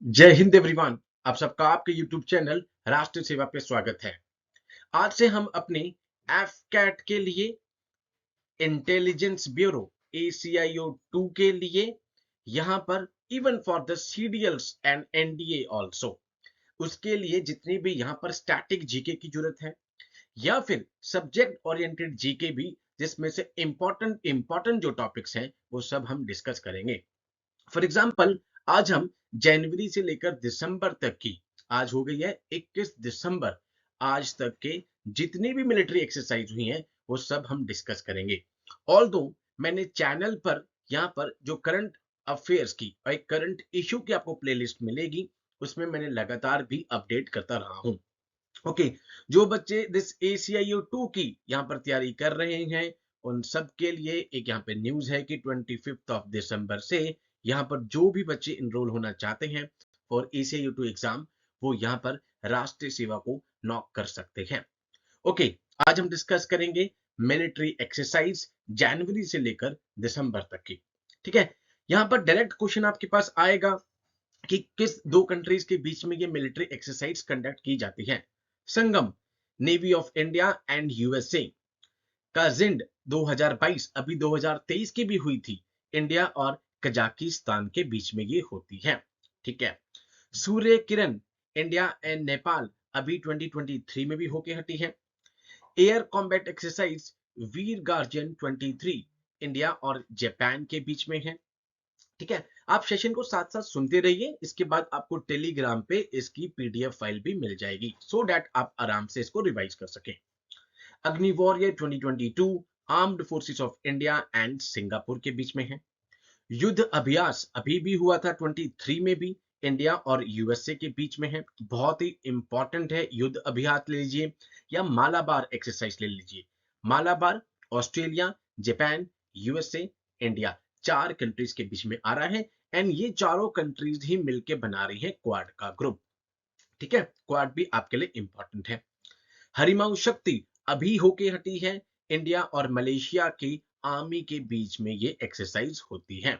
जय हिंद एवरीवन। आप सबका आपके YouTube चैनल राष्ट्र सेवा पे स्वागत है। आज से हम अपने एफ कैट के लिए, इंटेलिजेंस ब्यूरो ACIO 2 के लिए, यहाँ पर even for the CDLs and NDA also, उसके लिए जितनी भी यहाँ पर स्टैटिक जीके की जरूरत है या फिर सब्जेक्ट ओरिएंटेड जीके भी, जिसमें से इंपॉर्टेंट इंपॉर्टेंट जो टॉपिक्स हैं वो सब हम डिस्कस करेंगे। फॉर एग्जाम्पल, आज हम जनवरी से लेकर दिसंबर तक की, आज हो गई है 21 दिसंबर, आज तक के जितनी भी मिलिट्री एक्सरसाइज हुई हैं वो सब हम डिस्कस करेंगे। ऑल दो मैंने चैनल पर यहाँ पर जो करंट अफेयर्स की और एक करंट इशू की आपको प्लेलिस्ट मिलेगी, उसमें मैंने लगातार भी अपडेट करता रहा हूँ। ओके, जो बच्चे दिस ACIO 2 की यहाँ पर तैयारी कर रहे हैं, उन सब के लिए एक यहाँ पे न्यूज है कि 25 दिसंबर से यहाँ पर जो भी बच्चे इनरोल होना चाहते हैं फॉर ACIO 2 एग्जाम, वो यहाँ पर राष्ट्रीय सेवा को नॉक कर सकते हैं। ओके, आज हम डिस्कस करेंगे मिलिट्री एक्सरसाइज जनवरी से लेकर दिसंबर तक की। ठीक है, यहाँ पर डायरेक्ट क्वेश्चन आपके पास आएगा कि किस दो कंट्रीज के बीच में ये मिलिट्री एक्सरसाइज कंडक्ट की जाती है। Sangam, navy of India and USA का जिंड 2022, अभी 2023 की भी हुई थी, इंडिया और कजाकिस्तान के बीच में ये होती है। ठीक है, सूर्य किरण, इंडिया एंड नेपाल, अभी 2023 में भी होके हटी है। एयर कॉम्बैट एक्सरसाइज वीर गार्जियन 23, इंडिया और जापान के बीच में है। ठीक है, आप सेशन को साथ साथ सुनते रहिए, इसके बाद आपको टेलीग्राम पे इसकी PDF फाइल भी मिल जाएगी, सो दैट आप आराम से इसको रिवाइज कर सकें। अग्नि warrior 2022, armed forces of India and Singapore के बीच में है। युद्ध अभ्यास अभी भी हुआ था 23 में भी, इंडिया और USA के बीच में है। बहुत ही इंपॉर्टेंट है, युद्ध अभ्यास ले लीजिए या मालाबार एक्सरसाइज ले लीजिए। Malabar Australia, Japan, USA, India, चार कंट्रीज के बीच में आ रहा है, एंड ये चारों कंट्रीज ही मिलकर बना रही है क्वाड का ग्रुप। ठीक है, क्वाड भी आपके लिए इंपॉर्टेंट है। हरिमाऊ शक्ति अभी होके हटी है, इंडिया और मलेशिया की आर्मी के बीच में ये एक्सरसाइज होती है।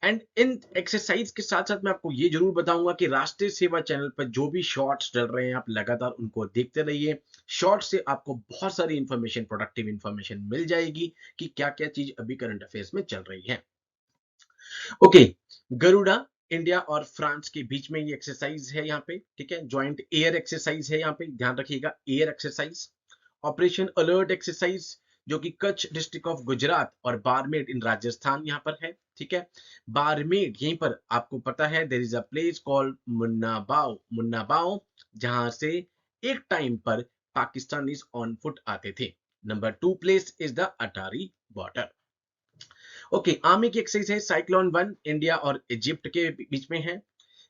एंड इन एक्सरसाइज के साथ साथ मैं आपको ये जरूर बताऊंगा कि राष्ट्रीय सेवा चैनल पर जो भी शॉर्ट्स डल रहे हैं, आप लगातार उनको देखते रहिए। शॉर्ट्स से आपको बहुत सारी इंफॉर्मेशन, प्रोडक्टिव इंफॉर्मेशन मिल जाएगी कि क्या क्या चीज अभी करंट अफेयर्स में चल रही है। ओके, गरुड़ा, इंडिया और फ्रांस के बीच में ये एक्सरसाइज है यहाँ पे। ठीक है, ज्वाइंट एयर एक्सरसाइज है यहाँ पे, ध्यान रखिएगा, air exercise. Operation alert exercise, जो कि कच्छ डिस्ट्रिक्ट ऑफ गुजरात और बाड़मेर इन राजस्थान यहाँ पर है। ठीक है, बाड़मेर, यहीं पर आपको पता है there is a place called Munabao, Munabao, जहां से एक टाइम पर पाकिस्तानी ऑन फुट आते थे। Number 2 place is the Attari border. Okay, army की एक्सरसाइज है साइक्लोन 1, इंडिया और इजिप्ट के बीच में है।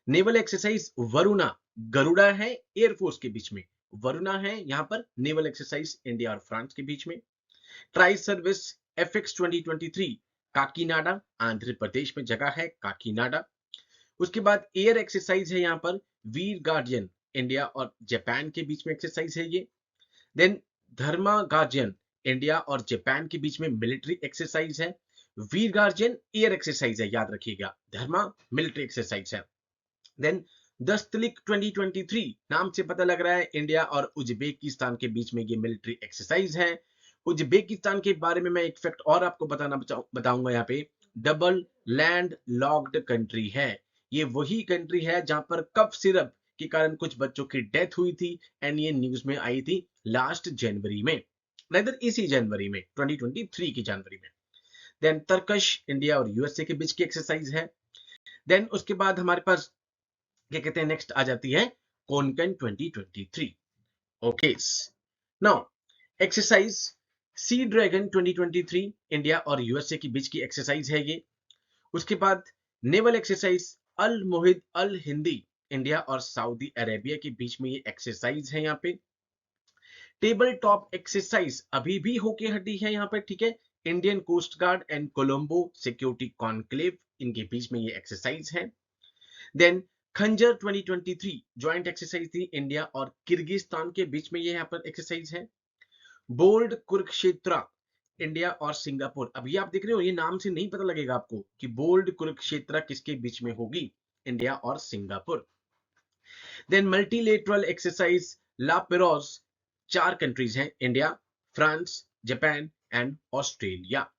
नेवल एक्सरसाइज वरुणा, गरुड़ा है एयरफोर्स के बीच में, वरुणा है यहाँ पर नेवल एक्सरसाइज इंडिया और फ्रांस के बीच में। Tri service FX 2023, Kakinada, Andhra Pradesh में जगह है काकीनाडा। उसके बाद एयर एक्सरसाइज है यहाँ पर वीर गार्जियन, इंडिया और जापान के बीच में एक्सरसाइज है ये। देन धर्मा गार्जियन, इंडिया और जापान के बीच में मिलिट्री एक्सरसाइज है। वीर गार्जियन एयर एक्सरसाइज है, याद रखिएगा, धर्मा मिलिट्री एक्सरसाइज है। देन दस्तलिक 2023, नाम से पता लग रहा है इंडिया और उज्बेकिस्तान के बीच में ये मिलिट्री एक्सरसाइज है। उज्बेकिस्तान के बारे में मैं एक फैक्ट और आपको बताऊंगा यहाँ पे, डबल लैंड लॉक्ड कंट्री है। ये वही कंट्री है जहां पर कफ सिरप के कारण कुछ बच्चों की डेथ हुई थी, एंड ये न्यूज में आई थी लास्ट जनवरी में, रादर इसी जनवरी में, 2023 की जनवरी में। देन तरकश, इंडिया और USA के बीच की एक्सरसाइज है। देन उसके बाद हमारे पास क्या कहते हैं, नेक्स्ट आ जाती है कोनकन 2023। Okay, now exercise sea dragon 2023, India और USA के बीच की एक्सरसाइज है ये। उसके बाद नेवल एक्सरसाइज अल मोहिद अल हिंदी, इंडिया और सऊदी अरेबिया के बीच में ये एक्सरसाइज है यहाँ पे। टेबल टॉप एक्सरसाइज अभी भी होके हटी है यहाँ पे। ठीक है, Indian coast guard and Colombo security conclave, इनके बीच में ये एक्सरसाइज है। देन खंजर 2023 ज्वाइंट एक्सरसाइज थी, इंडिया और किर्गिस्तान के बीच में ये यहाँ पर एक्सरसाइज है। बोल्ड कुरुक्षेत्र, इंडिया और सिंगापुर, अभी आप देख रहे हो ये नाम से नहीं पता लगेगा आपको कि बोल्ड कुरुक्षेत्र किसके बीच में होगी, इंडिया और सिंगापुर। देन मल्टीलेटरल एक्सरसाइज ला पेरोज 4 कंट्रीज हैं, India, France, Japan and Australia.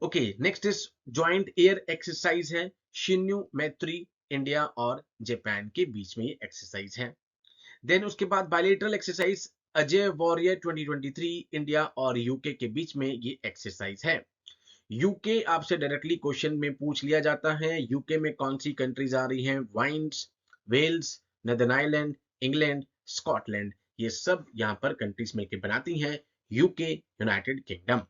Okay, next is joint air exercise है शिन्यू मैत्री, इंडिया और जापान के बीच में ये एक्सरसाइज है। देन उसके बाद bilateral exercise Ajay warrior 2023, India और यूके के बीच में ये एक्सरसाइज है। यूके आपसे डायरेक्टली क्वेश्चन में पूछ लिया जाता है, यूके में कौन सी कंट्रीज आ रही हैं, वाइन्स, Wales, northern Ireland, England, Scotland, ये सब यहां पर कंट्रीज मिलकर बनाती हैं UK, United Kingdom.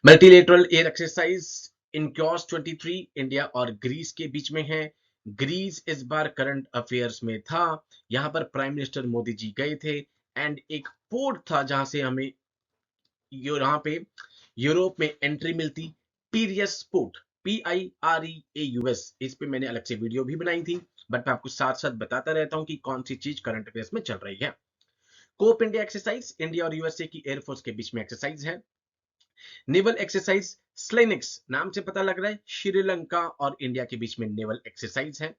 Multilateral air exercise Iniochos 23, India और ग्रीस के बीच में है। ग्रीस इस बार करंट अफेयर्स में था, यहां पर प्राइम मिनिस्टर मोदी जी गए थे एंड एक पोर्ट था जहां से हमें यहाँ पे यूरोप में एंट्री मिलती, पीरियस पोर्ट, PIREAUS। इस पे मैंने अलग से वीडियो भी बनाई थी, बट मैं आपको साथ साथ बताता रहता हूं कि कौन सी चीज करंट अफेयर्स में चल रही है। कोप इंडिया एक्सरसाइज, इंडिया और यूएसए की एयरफोर्स के बीच में एक्सरसाइज है। नेवल एक्सरसाइज स्लेनिक्स, नाम से पता लग रहा है श्रीलंका और इंडिया के बीच में नेवल एक्सरसाइज है।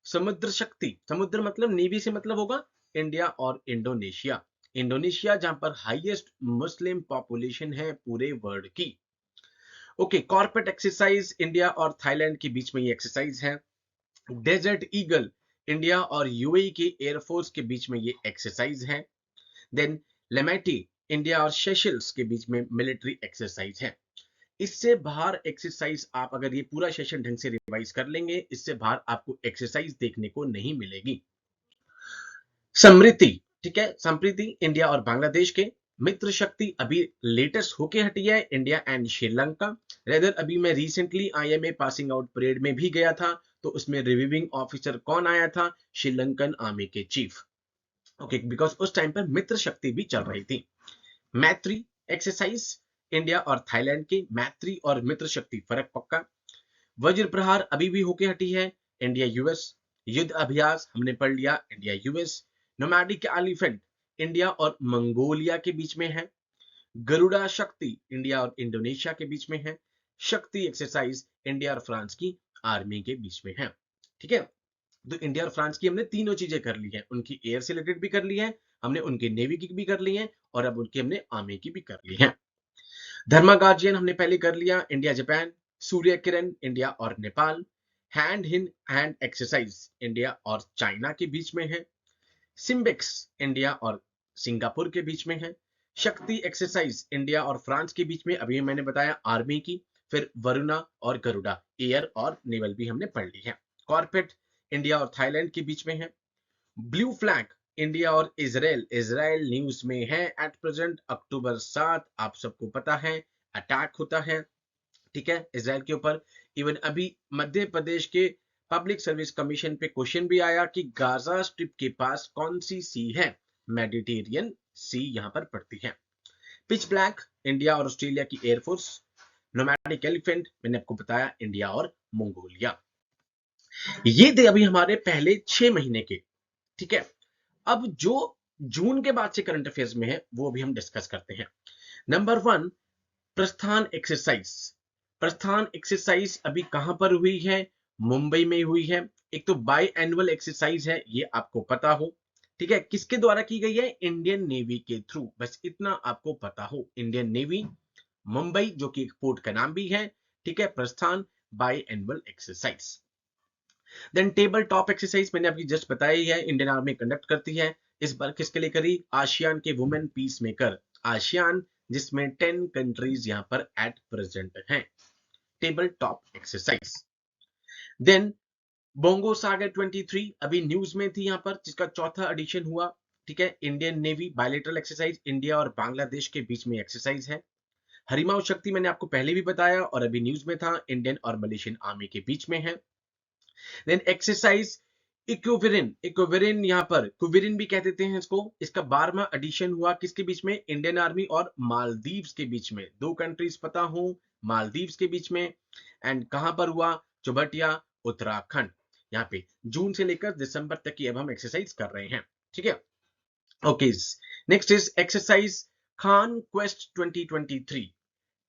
समुद्र शक्ति, समुद्र मतलब नेवी से मतलब होगा इंडिया और इंडोनेशिया, इंडोनेशिया जहां पर हाईएस्ट मुस्लिम पॉपुलेशन है पूरे वर्ल्ड की। ओके, कॉर्पोरेट एक्सरसाइज इंडिया और थाईलैंड के बीच में ये एक्सरसाइज है। डेजर्ट ईगल, इंडिया और यूएई के एयरफोर्स के बीच में ये एक्सरसाइज है। देन लेमेटी, इंडिया और सेशल्स के बीच में मिलिट्री एक्सरसाइज है। इससे बाहर एक्सरसाइज आप अगर ये पूरा सेशन ढंग से रिवाइज कर लेंगे, इससे बाहर आपको एक्सरसाइज देखने को नहीं मिलेगी। समृद्धि, ठीक है, संप्रीति इंडिया और बांग्लादेश के। मित्र शक्ति अभी लेटेस्ट होके हटी है, इंडिया एंड श्रीलंका। रेदर अभी मैं recently IMA passing out parade में भी गया था, तो उसमें रिव्यूइंग ऑफिसर कौन आया था, श्रीलंकन आर्मी के चीफ। ओके, बिकॉज उस टाइम पर मित्र शक्ति भी चल रही थी। मैत्री एक्सरसाइज, इंडिया और थाईलैंड की मैत्री और मित्र शक्ति फर्क पक्का। वज्र प्रहार अभी भी होके हटी है, इंडिया यूएस। युद्ध अभ्यास हमने पढ़ लिया, India US. Nomadic elephant India और मंगोलिया के बीच में है। गरुड़ा शक्ति इंडिया और इंडोनेशिया के बीच में है। शक्ति एक्सरसाइज इंडिया और फ्रांस की आर्मी के बीच में है। ठीक है, तो इंडिया और फ्रांस की हमने तीनों चीजें कर ली है, उनकी एयर से रिलेटेड भी कर ली है, हमने उनकी नेवी की भी कर ली है, और अब उनकी हमने आर्मी की भी कर ली है। धर्मा गार्जियन हमने पहले कर लिया, India Japan. Surya Kiran India और Nepal. Hand in hand exercise India और चाइना के बीच में है। सिम्बिक्स इंडिया और सिंगापुर के बीच में है। शक्ति एक्सरसाइज इंडिया और फ्रांस के बीच में, अभी मैंने बताया आर्मी की। फिर वरुणा और गरुड़ा एयर और नेवल भी हमने पढ़ ली है। कॉर्पेट इंडिया और थाईलैंड के बीच में है। ब्लू फ्लैग इंडिया और इजराइल, इजराइल न्यूज में है एट प्रेजेंट। अक्टूबर 7 आप सबको पता है अटैक होता है, ठीक है, इजराइल के ऊपर। इवन अभी मध्य प्रदेश के पब्लिक सर्विस कमीशन पे क्वेश्चन भी आया कि गाजा स्ट्रिप के पास कौन सी सी है, मेडिटेरियन सी यहां पर पड़ती है। पिच ब्लैक इंडिया और ऑस्ट्रेलिया की एयरफोर्स। नोमैडिक एलिफेंट मैंने आपको बताया इंडिया और मंगोलिया। ये थे अभी हमारे पहले 6 महीने के, ठीक है। अब जो जून के बाद से करंट अफेयर्स में है वो भी हम डिस्कस करते हैं। नंबर 1, प्रस्थान एक्सरसाइज। प्रस्थान एक्सरसाइज अभी कहां पर हुई है, मुंबई में हुई है। एक तो बाई एनुअल एक्सरसाइज है, ये आपको पता हो, ठीक है। किसके द्वारा की गई है, इंडियन नेवी के थ्रू, बस इतना आपको पता हो, इंडियन नेवी, मुंबई जो कि एक पोर्ट का नाम भी है, ठीक है। Prasthan biannual exercise. Then table top exercise मैंने आपकी जस्ट बताया ही है, इंडियन आर्मी कंडक्ट करती है। इस बार किसके लिए करी, आसियान के वुमेन पीस मेकर, आसियान जिसमें 10 कंट्रीज यहां पर एट प्रेजेंट हैं। Table top exercise. Then Bongo Sagar 23 अभी न्यूज में थी यहां पर, जिसका चौथा एडिशन हुआ, ठीक है। Indian navy bilateral exercise India और बांग्लादेश के बीच में एक्सरसाइज है। हरिमाऊ शक्ति मैंने आपको पहले भी बताया और अभी न्यूज में था, इंडियन और मलेशियन आर्मी के बीच में है। देन एक्सरसाइज इक्विरिन, इक्विरिन यहां पर कुविरिन भी कह देते हैं इसको, इसका 12वां एडिशन हुआ किसके बीच में, इंडियन आर्मी और मालदीव्स के बीच में। 2 कंट्रीज पता हो, मालदीव्स के बीच में। एंड कहां पर हुआ, चुबटिया, उत्तराखंड। यहाँ पे जून से लेकर दिसंबर तक की अब हम एक्सरसाइज कर रहे हैं, ठीक है। Okay, next is exercise Khan quest 2023।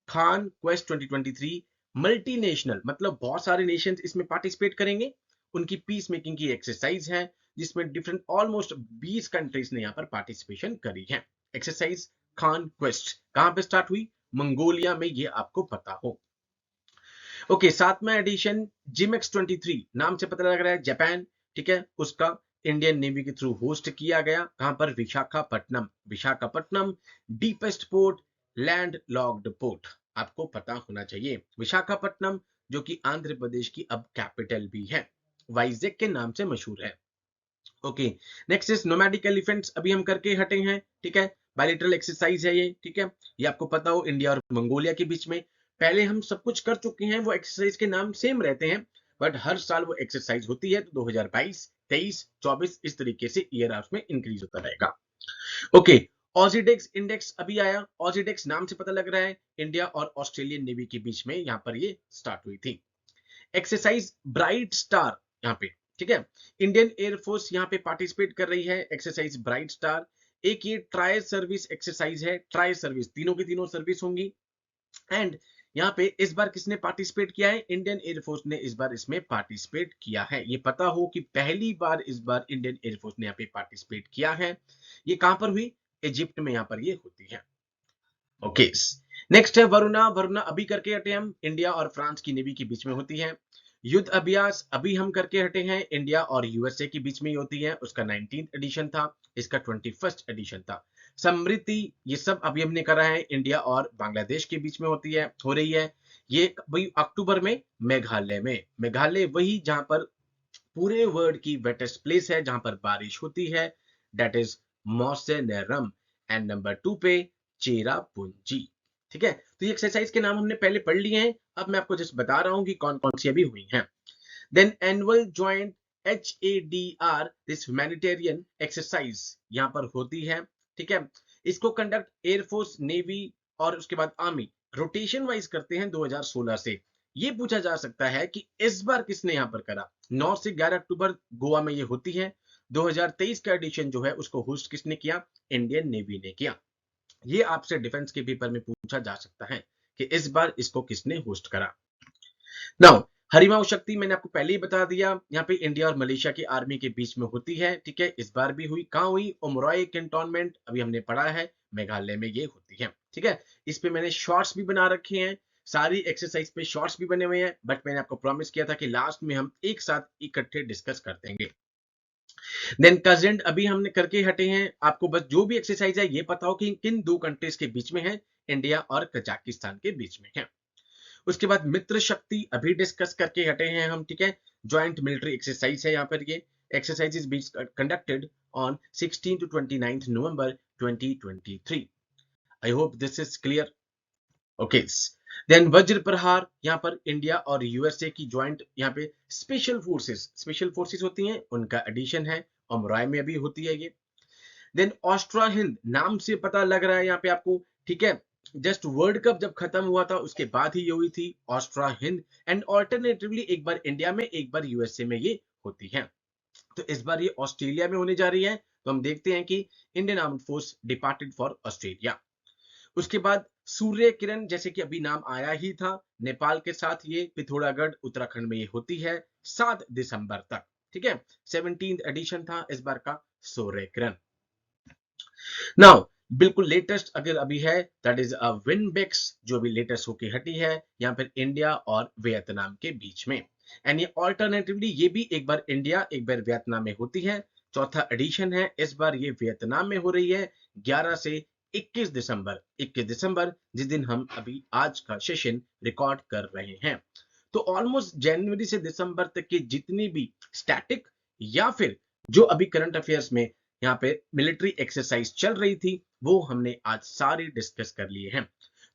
Khan quest 2023 multinational मतलब बहुत सारे नेशंस इसमें पार्टिसिपेट करेंगे, उनकी पीस मेकिंग की एक्सरसाइज है जिसमें डिफरेंट ऑलमोस्ट 20 कंट्रीज ने यहाँ पर पार्टिसिपेशन करी है। एक्सरसाइज खान क्वेस्ट कहां पे स्टार्ट हुई? मंगोलिया में, ये आपको पता हो। ओके, सातवां एडिशन जिमेक्स 23 नाम से पता लग रहा है जापान, ठीक है, उसका इंडियन नेवी के थ्रू होस्ट किया गया। कहां पर? Visakhapatnam. Visakhapatnam deepest port, land locked port, आपको पता होना चाहिए। विशाखापट्टनम जो कि आंध्र प्रदेश की अब कैपिटल भी है, वाइजेक के नाम से मशहूर है। Okay, next is nomadic elephants, अभी हम करके हटे हैं, ठीक है, बायलैटरल एक्सरसाइज है ये, ठीक है, ये आपको पता हो इंडिया और मंगोलिया के बीच में। पहले हम सब कुछ कर चुके हैं, वो एक्सरसाइज के नाम सेम रहते हैं, बट हर साल वो एक्सरसाइज होती है, तो 2022, 23, 24 इस तरीके से ईयर आउट में इंक्रीज होता रहेगा। ओके, ऑजीडेक्स इंडेक्स अभी आया। ऑजीडेक्स नाम से पता लग रहा है इंडिया और ऑस्ट्रेलियन नेवी के बीच में यहाँ पर ये स्टार्ट हुई थी। एक्सरसाइज ब्राइट स्टार यहाँ पे, ठीक है, इंडियन एयरफोर्स यहाँ पे पार्टिसिपेट कर रही है एक्सरसाइज ब्राइट स्टार। एक ये ट्राई सर्विस एक्सरसाइज है, ट्राई सर्विस तीनों की तीनों सर्विस होंगी। एंड यहाँ पे इस बार किसने पार्टिसिपेट किया है? इंडियन एयरफोर्स ने इस बार इसमें पार्टिसिपेट किया है। ये पता हो कि पहली बार इस बार इंडियन एयरफोर्स ने यहाँ पे पार्टिसिपेट किया है। ये कहां पर हुई? इजिप्ट में यहाँ पर ये होती है। ओके, नेक्स्ट है वरुणा। वरुणा अभी करके हटे हम, इंडिया और फ्रांस की नेवी के बीच में होती है। युद्ध अभ्यास अभी हम करके हटे हैं, इंडिया और यूएसए के बीच में ही होती है, उसका 19th एडिशन था, इसका 21st एडिशन था। समृद्धि ये सब अभी हमने करा है, इंडिया और बांग्लादेश के बीच में होती है, हो रही है। ये वही अक्टूबर में मेघालय में। मेघालय वही जहां पर पूरे वर्ल्ड की वेटेस्ट प्लेस है, जहां पर बारिश होती है, दैट इज मौसेनरम। एंड नंबर 2 पे चेरापूंजी, ठीक है। तो ये एक्सरसाइज के नाम हमने पहले पढ़ लिए हैं, अब मैं आपको जस्ट बता रहा हूं कि कौन कौन सी अभी हुई हैं। Then annual joint HADR this humanitarian exercise यहां पर होती है, ठीक है। इसको कंडक्ट एयरफोर्स, नेवी और उसके बाद आर्मी रोटेशन वाइज करते हैं 2016 से। ये पूछा जा सकता है कि इस बार किसने यहां पर करा? 9 से 11 अक्टूबर गोवा में ये होती है। 2023 का एडिशन जो है उसको होस्ट किसने किया? इंडियन नेवी ने किया। ये आपसे डिफेंस के पेपर में पूछा जा सकता है कि इस बार इसको किसने होस्ट करा। नाउ हरिमाऊ शक्ति मैंने आपको पहले ही बता दिया, यहाँ पे इंडिया और मलेशिया की आर्मी के बीच में होती है, ठीक है। इस बार भी हुई, कहां हुई? उमरॉय कैंटोनमेंट, अभी हमने पढ़ा है, मेघालय में ये होती है, ठीक है। इस पे मैंने शॉर्ट्स भी बना रखे हैं, सारी एक्सरसाइज पे शॉर्ट्स भी बने हुए हैं, बट मैंने आपको प्रॉमिस किया था कि लास्ट में हम एक साथ इकट्ठे डिस्कस कर देंगे। देन कजेंट अभी हमने करके हटे हैं, आपको बस जो भी एक्सरसाइज है ये पता हो कि किन दो कंट्रीज के बीच में है, इंडिया और कजाकिस्तान के बीच में है। उसके बाद मित्र शक्ति अभी डिस्कस करके हटे हैं हम, ठीक है। ज्वाइंट मिलिट्री एक्सरसाइज है यहाँ पर, ये exercise is being conducted on 16 to 29 November 2023। I hope this is clear. Okay, then Vajra Prahar, यहाँ पर इंडिया और यूएसए की ज्वाइंट यहाँ पे स्पेशल फोर्सेस होती हैं, उनका एडिशन है, अमराय में अभी होती है ये। देन ऑस्ट्रा हिंद नाम से पता लग रहा है यहाँ पे आपको, ठीक है। जस्ट वर्ल्ड कप जब खत्म हुआ था उसके बाद ही ये हुई थी ऑस्ट्रा हिंद। एंड ऑल्टरनेटिवली एक बार इंडिया में एक बार यूएसए में ये होती है। तो इस बार ये ऑस्ट्रेलिया में होने जा रही है, तो हम देखते हैं कि Indian armed force departed for Australia. उसके बाद सूर्य किरण, जैसे कि अभी नाम आया ही था, नेपाल के साथ ये पिथौरागढ़ उत्तराखंड में ये होती है 7 दिसंबर तक, ठीक है। 17th एडिशन था इस बार का सूर्य किरण। नाउ बिल्कुल लेटेस्ट अगर अभी है, दैट इज विनबेक्स, जो भी लेटेस्ट होके हटी है यहाँ पर इंडिया और वियतनाम के बीच में। एंड ये ऑल्टरनेटिवली ये भी एक बार इंडिया एक बार वियतनाम में होती है, चौथा एडिशन है, इस बार ये वियतनाम में हो रही है 11 से 21 दिसंबर। 21 दिसंबर जिस दिन हम अभी आज का सेशन रिकॉर्ड कर रहे हैं। तो ऑलमोस्ट जनवरी से दिसंबर तक की जितनी भी स्टैटिक या फिर जो अभी करंट अफेयर्स में यहाँ पे मिलिट्री एक्सरसाइज चल रही थी, वो हमने आज सारे डिस्कस कर लिए हैं।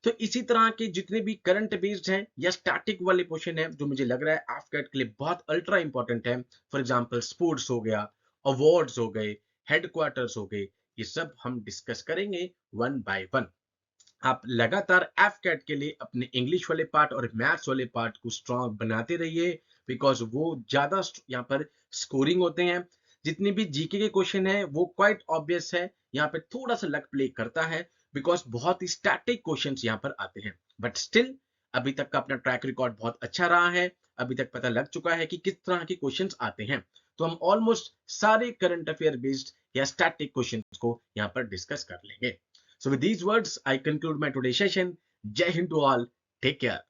तो इसी तरह के जितने भी करंट बेस्ड हैं या स्टैटिक वाले क्वेश्चन है जो मुझे लग रहा है एफकेट के लिए बहुत अल्ट्रा इंपॉर्टेंट है, फॉर एग्जांपल स्पोर्ट्स हो गया, अवार्ड्स हो गए, हेडक्वार्टर्स हो गए, ये सब हम डिस्कस करेंगे वन बाय वन। आप लगातार एफकेट के लिए अपने इंग्लिश वाले पार्ट और मैथ्स वाले पार्ट को स्ट्रॉन्ग बनाते रहिए, बिकॉज वो ज्यादा यहाँ पर स्कोरिंग होते हैं। जितने भी जीके के क्वेश्चन है वो क्वाइट ऑब्वियस है, यहाँ पे थोड़ा सा लक प्ले करता है, बिकॉज बहुत ही स्टैटिक क्वेश्चंस यहाँ पर आते हैं, बट स्टिल अभी तक का अपना ट्रैक रिकॉर्ड बहुत अच्छा रहा है। अभी तक पता लग चुका है कि किस तरह के क्वेश्चंस आते हैं। तो हम ऑलमोस्ट सारे करंट अफेयर बेस्ड या स्टैटिक क्वेश्चंस को यहाँ पर डिस्कस कर लेंगे। So with these words I conclude my today session. जय हिंद टू ऑल, टेक केयर।